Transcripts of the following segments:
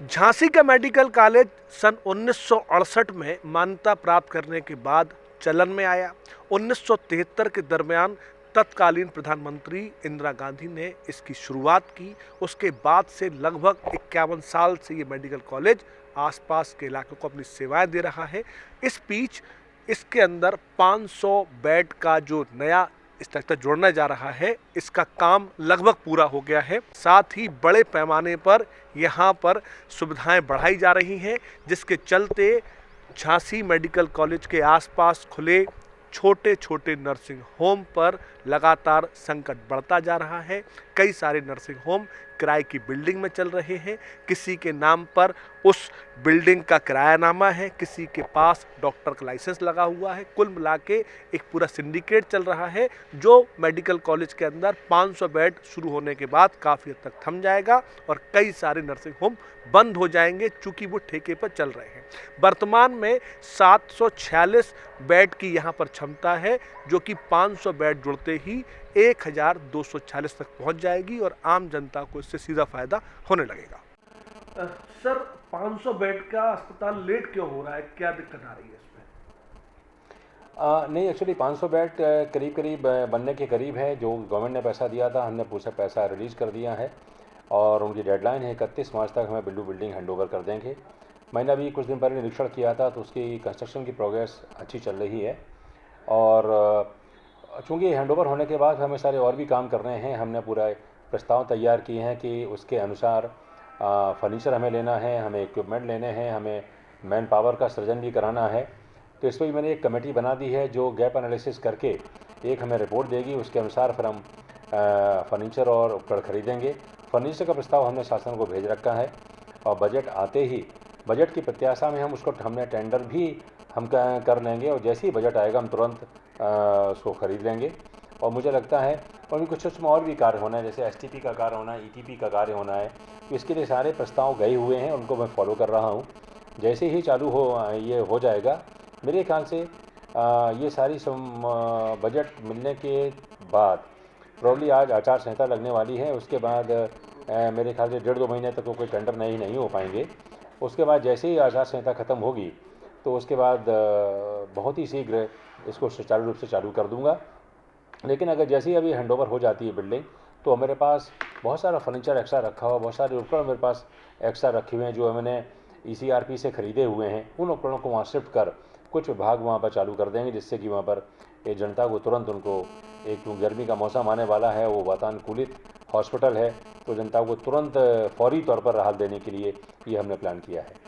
झांसी का medical college सन 1968 में मान्यता प्राप्त करने के बाद चलन में आया। 1973 के दरमियान तत्कालीन प्रधानमंत्री इंदिरा गांधी ने इसकी शुरुआत की। उसके बाद से लगभग 51 साल से ये मेडिकल कॉलेज आसपास के इलाकों को अपनी सेवाएं दे रहा है। इस बीच इसके अंदर 500 बेड का जो नया स्ट्रक्चर जोड़ने जा रहा है, इसका काम लगभग पूरा हो गया है। साथ ही बड़े पैमाने पर यहाँ पर सुविधाएं बढ़ाई जा रही हैं, जिसके चलते झांसी मेडिकल कॉलेज के आसपास खुले छोटे छोटे नर्सिंग होम पर लगातार संकट बढ़ता जा रहा है। कई सारे नर्सिंग होम किराए की बिल्डिंग में चल रहे हैं। किसी के नाम पर उस बिल्डिंग का किरायानामा है, किसी के पास डॉक्टर का लाइसेंस लगा हुआ है। कुल मिला के एक पूरा सिंडिकेट चल रहा है, जो मेडिकल कॉलेज के अंदर 500 बेड शुरू होने के बाद काफ़ी हद तक थम जाएगा और कई सारे नर्सिंग होम बंद हो जाएंगे, चूँकि वो ठेके पर चल रहे हैं। वर्तमान में 746 बेड की यहाँ पर क्षमता है, जो कि 500 बेड जुड़ते ही 1240 तक पहुँच जाएगी और आम जनता को इससे सीधा फायदा होने लगेगा। सर, 500 बेड का अस्पताल लेट क्यों हो रहा है? क्या दिक्कत आ रही है इसमें? नहीं, एक्चुअली 500 बेड करीब करीब बनने के करीब है। जो गवर्नमेंट ने पैसा दिया था, हमने पूरा पैसा रिलीज़ कर दिया है और उनकी डेडलाइन है 31 मार्च तक हमें बिल्डिंग हैंडओवर कर देंगे। मैंने अभी कुछ दिन पहले निरीक्षण किया था, तो उसकी कंस्ट्रक्शन की प्रोग्रेस अच्छी चल रही है और चूँकि हैंडओवर होने के बाद हमें सारे और भी काम करने हैं। हमने पूरा प्रस्ताव तैयार किए हैं कि उसके अनुसार फर्नीचर हमें लेना है, हमें इक्विपमेंट लेने हैं, हमें मैन पावर का सृजन भी कराना है। तो इस पर भी मैंने एक कमेटी बना दी है जो गैप एनालिसिस करके एक हमें रिपोर्ट देगी। उसके अनुसार फिर हम फर्नीचर और उपकरण खरीदेंगे। फर्नीचर का प्रस्ताव हमने शासन को भेज रखा है और बजट आते ही, बजट की प्रत्याशा में हमने टेंडर भी हम कर लेंगे और जैसे ही बजट आएगा हम तुरंत उसको ख़रीद लेंगे। और मुझे लगता है और भी कुछ उसमें और भी कार्य होना है, जैसे एसटीपी का कार्य होना है, ईटीपी का कार्य होना है। तो इसके लिए सारे प्रस्ताव गए हुए हैं, उनको मैं फॉलो कर रहा हूँ। जैसे ही चालू ये हो जाएगा, मेरे ख्याल से ये सारी बजट मिलने के बाद प्रॉब्ली आज आचार संहिता लगने वाली है। उसके बाद मेरे ख्याल से 1.5-2 महीने तक तो कोई टेंडर नहीं हो पाएंगे। उसके बाद जैसे ही आचार संहिता ख़त्म होगी तो उसके बाद बहुत ही शीघ्र इसको सुचारू रूप से चालू कर दूंगा। लेकिन अगर जैसे ही अभी हैंडओवर हो जाती है बिल्डिंग, तो मेरे पास बहुत सारा फर्नीचर एक्स्ट्रा रखा हुआ, बहुत सारे उपकरण मेरे पास एक्स्ट्रा रखे हुए हैं जो मैंने ईसीआरपी से ख़रीदे हुए हैं। उन उपकरणों को वहाँ शिफ्ट कर कुछ विभाग वहाँ पर चालू कर देंगे, जिससे कि वहाँ पर ये जनता को तुरंत उनको, एक गर्मी का मौसम आने वाला है, वो वातानुकूलित हॉस्पिटल है, तो जनता को तुरंत फौरी तौर पर राहत देने के लिए ये हमने प्लान किया है।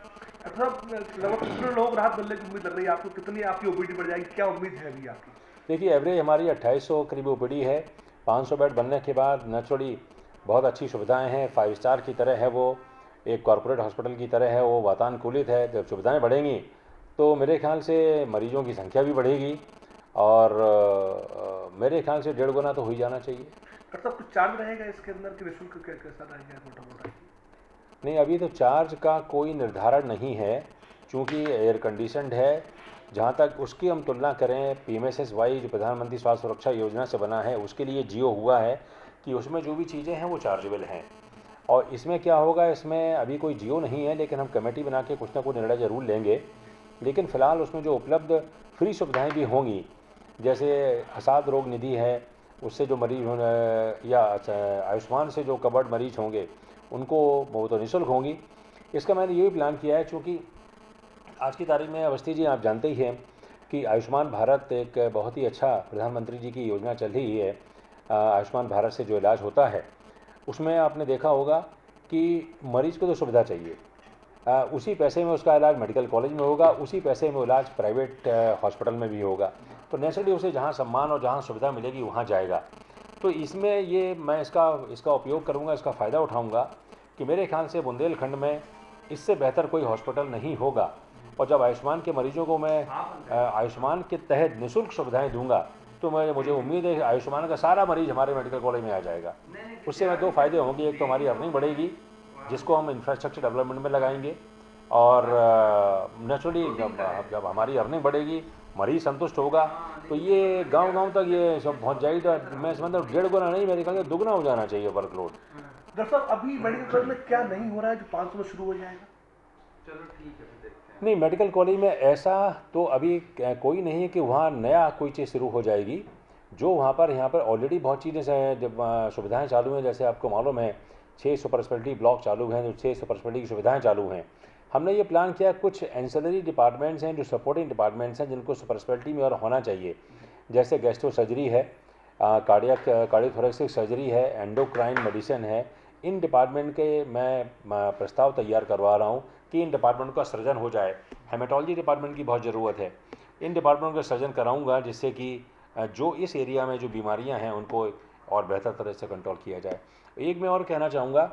लगभग कितने लोग राहत मिलने की उम्मीद लग रही है आपको? कितनी आपकी ओपीडी बढ़ जाएगी? क्या उम्मीद है अभी आपकी? देखिए, एवरेज हमारी 2800 करीब ओपीडी है। 500 बेड बनने के बाद नेचुरली बहुत अच्छी सुविधाएं हैं, 5 स्टार की तरह है, वो एक कॉरपोरेट हॉस्पिटल की तरह है, वो वातानुकूलित है। जब सुविधाएं बढ़ेंगी तो मेरे ख्याल से मरीजों की संख्या भी बढ़ेगी और मेरे ख्याल से 1.5 गुना तो हो ही जाना चाहिए। मतलब कुछ चार्ज रहेगा इसके अंदर कि निःशुल्क कैसा रहेगा मोटा? नहीं, अभी तो चार्ज का कोई निर्धारण नहीं है, चूँकि एयर कंडीशनड है। जहाँ तक उसकी हम तुलना करें PMSSY जो प्रधानमंत्री स्वास्थ्य सुरक्षा योजना से बना है, उसके लिए जियो हुआ है कि उसमें जो भी चीज़ें हैं वो चार्जेबल हैं। और इसमें क्या होगा, इसमें अभी कोई जियो नहीं है, लेकिन हम कमेटी बना के कुछ ना कुछ निर्णय ज़रूर लेंगे। लेकिन फ़िलहाल उसमें जो उपलब्ध फ्री सुविधाएँ भी होंगी, जैसे असाध रोग निधि है, उससे जो मरीज या आयुष्मान से जो कवर्ड मरीज होंगे उनको वो तो निःशुल्क होंगी। इसका मैंने ये भी प्लान किया है, चूँकि आज की तारीख में अवस्थी जी आप जानते ही हैं कि आयुष्मान भारत एक बहुत ही अच्छा प्रधानमंत्री जी की योजना चल रही है। आयुष्मान भारत से जो इलाज होता है उसमें आपने देखा होगा कि मरीज़ को तो सुविधा चाहिए, उसी पैसे में उसका इलाज मेडिकल कॉलेज में होगा, उसी पैसे में इलाज प्राइवेट हॉस्पिटल में भी होगा। तो नेचुरली उसे जहाँ सम्मान और जहाँ सुविधा मिलेगी वहाँ जाएगा। तो इसमें ये मैं इसका उपयोग करूँगा, इसका फ़ायदा उठाऊँगा कि मेरे ख्याल से बुंदेलखंड में इससे बेहतर कोई हॉस्पिटल नहीं होगा। और जब आयुष्मान के मरीजों को मैं आयुष्मान के तहत निःशुल्क सुविधाएं दूंगा, तो मुझे उम्मीद है आयुष्मान का सारा मरीज हमारे मेडिकल कॉलेज में आ जाएगा। उससे हमें 2 फ़ायदे होंगे। एक तो हमारी अर्निंग बढ़ेगी, जिसको हम इंफ्रास्ट्रक्चर डेवलपमेंट में लगाएंगे, और नेचुरली जब हमारी अर्निंग बढ़ेगी, मरीज संतुष्ट होगा, तो ये गांव-गांव तक ये सब पहुंच जाएगी। तो मैं समझता हूँ 1.5 गुना नहीं, मेरे ख्याल से 2 गुना हो जाना चाहिए वर्कलोड। डॉक्टर साहब, अभी मेडिकल कॉलेज में क्या नहीं हो रहा है जो 500 में शुरू हो जाएगा? चलो ठीक है, फिर देखते हैं। नहीं, मेडिकल कॉलेज में ऐसा तो अभी कोई नहीं है कि वहाँ नया कोई चीज़ शुरू हो जाएगी। जो वहाँ पर यहाँ पर ऑलरेडी बहुत चीज़ें जब सुविधाएं चालू हैं, जैसे आपको मालूम है 6 सुपर स्पेशलिटी ब्लॉक चालू हैं, जो 6 सुपर स्पेशलिटी की सुविधाएं चालू हैं। हमने ये प्लान किया, कुछ एंसिलरी डिपार्टमेंट्स हैं जो सपोर्टिंग डिपार्टमेंट्स हैं जिनको सुपर स्पेशलिटी में और होना चाहिए, जैसे गैस्ट्रो सर्जरी है, कार्डियोथोरेसिक सर्जरी है, एंडोक्राइन मेडिसिन है। इन डिपार्टमेंट के मैं प्रस्ताव तैयार करवा रहा हूँ कि इन डिपार्टमेंट का सृजन हो जाए। हेमेटोलॉजी डिपार्टमेंट की बहुत ज़रूरत है, इन डिपार्टमेंट का सृजन कराऊंगा, जिससे कि जो इस एरिया में जो बीमारियां हैं उनको और बेहतर तरह से कंट्रोल किया जाए। एक मैं और कहना चाहूँगा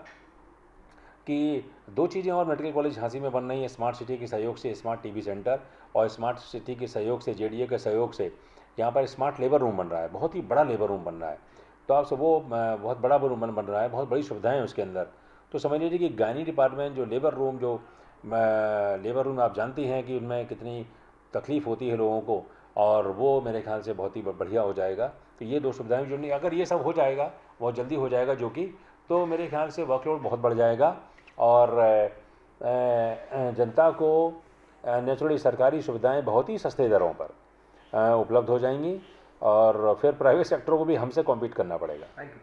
कि 2 चीज़ें और मेडिकल कॉलेज झांसी में बन रही हैं स्मार्ट सिटी के सहयोग से, स्मार्ट टीबी सेंटर, और स्मार्ट सिटी के सहयोग से, जेडीए के सहयोग से यहाँ पर स्मार्ट लेबर रूम बन रहा है, बहुत ही बड़ा लेबर रूम बन रहा है। तो आपसे वो बहुत बड़ा रूम बन रहा है, बहुत बड़ी सुविधाएं हैं उसके अंदर। तो समझ लीजिए कि गायनी डिपार्टमेंट जो लेबर रूम आप जानती हैं कि उनमें कितनी तकलीफ़ होती है लोगों को, और वो मेरे ख्याल से बहुत ही बढ़िया हो जाएगा। तो ये 2 सुविधाएं जुड़नी, अगर ये सब हो जाएगा बहुत जल्दी हो जाएगा, जो कि तो मेरे ख्याल से वर्कलोड बहुत बढ़ जाएगा, और जनता को नेचुरली सरकारी सुविधाएं बहुत ही सस्ते दरों पर उपलब्ध हो जाएंगी, और फिर प्राइवेट सेक्टर को भी हमसे कॉम्पीट करना पड़ेगा। Thank you.